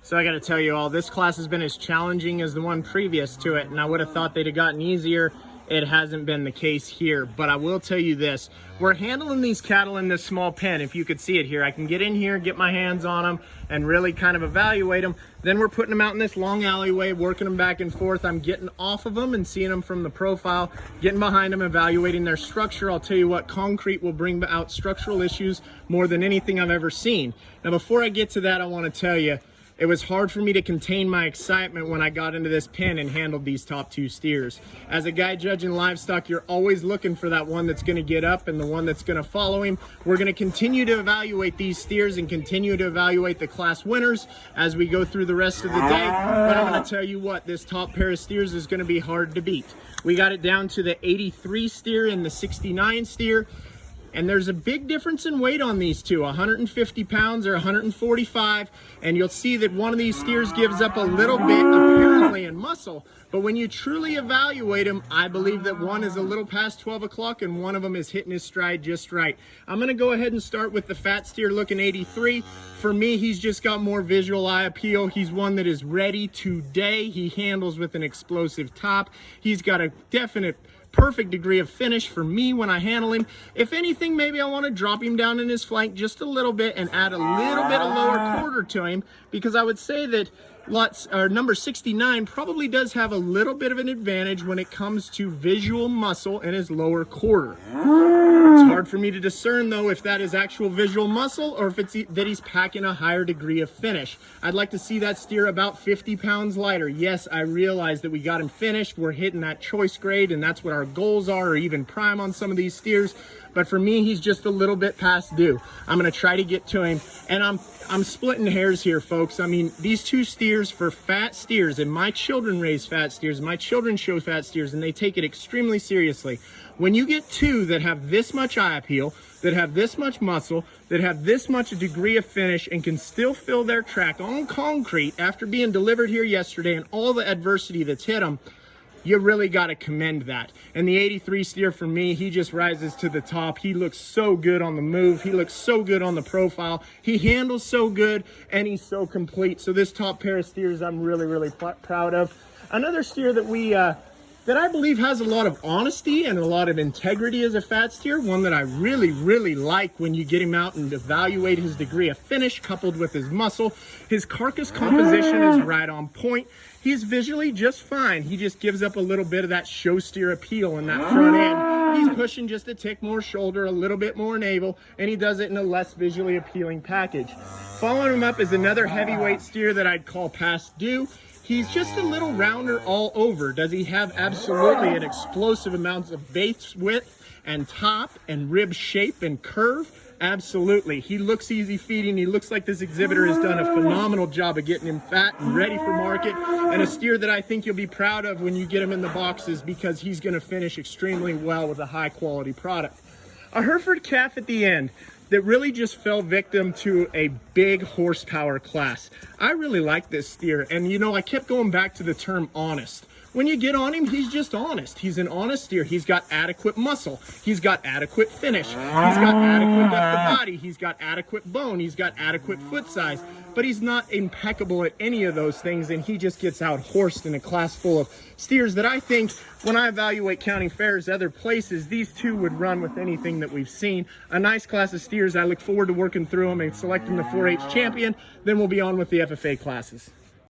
So I got to tell you all, this class has been as challenging as the one previous to it, and I would have thought they'd have gotten easier. It hasn't been the case here, but I will tell you this. We're handling these cattle in this small pen. If you could see it here, I can get in here, get my hands on them, and really kind of evaluate them. Then we're putting them out in this long alleyway, working them back and forth. I'm getting off of them and seeing them from the profile, getting behind them, evaluating their structure. I'll tell you what, concrete will bring out structural issues more than anything I've ever seen. Now, before I get to that, I want to tell you, it was hard for me to contain my excitement when I got into this pen and handled these top two steers. As a guy judging livestock, you're always looking for that one that's going to get up and the one that's going to follow him. We're going to continue to evaluate these steers and continue to evaluate the class winners as we go through the rest of the day. But I'm going to tell you what, this top pair of steers is going to be hard to beat. We got it down to the 83 steer and the 69 steer. And there's a big difference in weight on these two, 150 pounds or 145. And you'll see that one of these steers gives up a little bit apparently in muscle. But when you truly evaluate them, I believe that one is a little past 12 o'clock and one of them is hitting his stride just right. I'm going to go ahead and start with the fat steer looking 83. For me, he's just got more visual eye appeal. He's one that is ready today. He handles with an explosive top. He's got a definite perfect degree of finish for me when I handle him. If anything, maybe I want to drop him down in his flank just a little bit and add a little bit of lower quarter to him, because I would say that number 69 probably does have a little bit of an advantage when it comes to visual muscle in his lower quarter. It's hard for me to discern though if that is actual visual muscle or if it's that he's packing a higher degree of finish. I'd like to see that steer about 50 pounds lighter. Yes, I realize that we got him finished. We're hitting that choice grade and that's what our goals are, or even prime on some of these steers. But for me, he's just a little bit past due. I'm going to try to get to him, and I'm splitting hairs here, folks. I mean, these two steers for fat steers, and my children raise fat steers, my children show fat steers, and they take it extremely seriously. When you get two that have this much eye appeal, that have this much muscle, that have this much degree of finish, and can still fill their track on concrete after being delivered here yesterday and all the adversity that's hit them, you really got to commend that. And the 83 steer for me, he just rises to the top. He looks so good on the move. He looks so good on the profile. He handles so good, and he's so complete. So this top pair of steers I'm really, really proud of. Another steer that that I believe has a lot of honesty and a lot of integrity as a fat steer, one that I really, really like when you get him out and evaluate his degree of finish coupled with his muscle. His carcass composition is right on point. He's visually just fine. He just gives up a little bit of that show steer appeal in that front end. He's pushing just a tick more shoulder, a little bit more navel, and he does it in a less visually appealing package. Following him up is another heavyweight steer that I'd call past due. He's just a little rounder all over. Does he have absolutely an explosive amounts of base width and top and rib shape and curve? Absolutely. He looks easy feeding. He looks like this exhibitor has done a phenomenal job of getting him fat and ready for market, and a steer that I think you'll be proud of when you get him in the boxes, because he's going to finish extremely well with a high quality product. A Hereford calf at the end that really just fell victim to a big horsepower class. I really like this steer, and you know, I kept going back to the term honest. When you get on him, he's just honest. He's an honest steer. He's got adequate muscle. He's got adequate finish. He's got adequate depth of body. He's got adequate bone. He's got adequate foot size. But he's not impeccable at any of those things, and he just gets out horsed in a class full of steers that I think, when I evaluate county fairs other places, these two would run with anything that we've seen. A nice class of steers. I look forward to working through them and selecting the 4-H champion. Then we'll be on with the FFA classes.